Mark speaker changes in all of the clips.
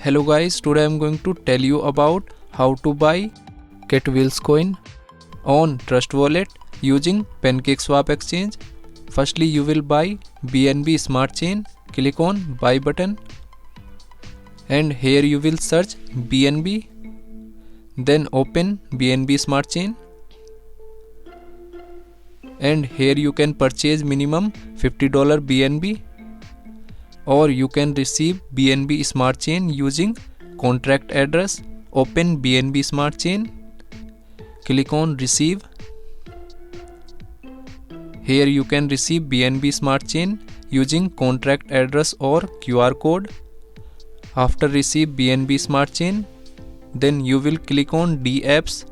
Speaker 1: Hello guys, today I am going to tell you about how to buy Catvills Coin on Trust Wallet using PancakeSwap exchange. Firstly, you will buy BNB Smart Chain. Click on buy button and here you will search BNB. Then open BNB Smart Chain and here you can purchase minimum $50 BNB, or you can receive BNB Smart Chain using contract address. Open BNB Smart Chain, click on receive. Here you can receive BNB Smart Chain using contract address or QR code. After receive BNB Smart Chain, then you will click on D apps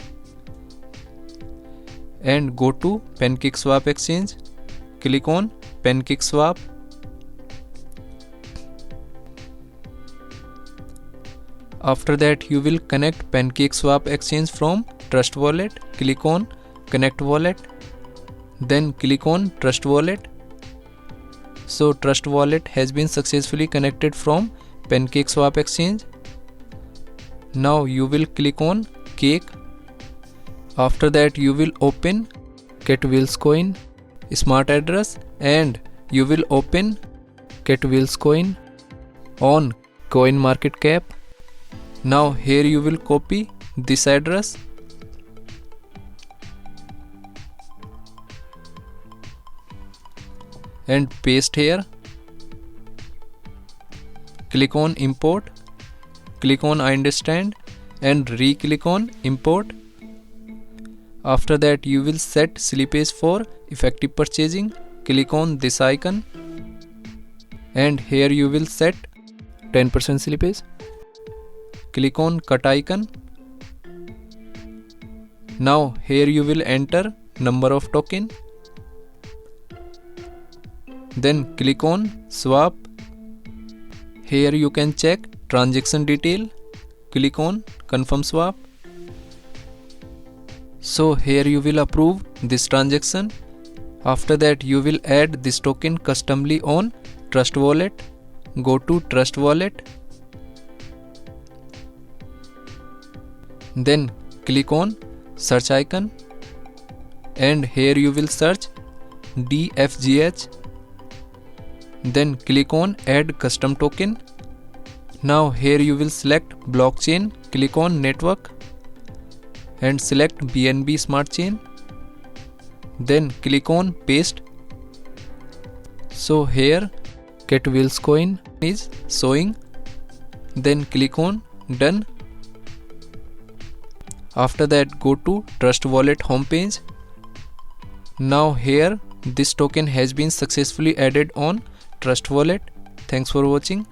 Speaker 1: and go to PancakeSwap exchange. Click on PancakeSwap. After that, you will connect PancakeSwap exchange from Trust Wallet. Click on Connect Wallet. Then click on Trust Wallet. So Trust Wallet has been successfully connected from PancakeSwap exchange. Now you will click on Cake. After that, you will open Catvills Coin smart address and you will open Catvills Coin on CoinMarketCap. Now here you will copy this address and paste here. Click on import. Click on I understand and re-click on import. After that, you will set slippage for effective purchasing. Click on this icon and here you will set 10% slippage. Click on cut icon. Now here you will enter number of token. Then click on swap. Here you can check transaction detail. Click on confirm swap. So here you will approve this transaction. After that, you will add this token customly on Trust Wallet. Go to Trust Wallet. Then click on search icon and here you will search DFGH. Then click on add custom token. Now here you will select blockchain. Click on network and select BNB Smart Chain. Then click on paste. So here Catvills Coin is showing. Then click on done. After that, go to Trust Wallet homepage. Now here this token has been successfully added on Trust Wallet. Thanks for watching.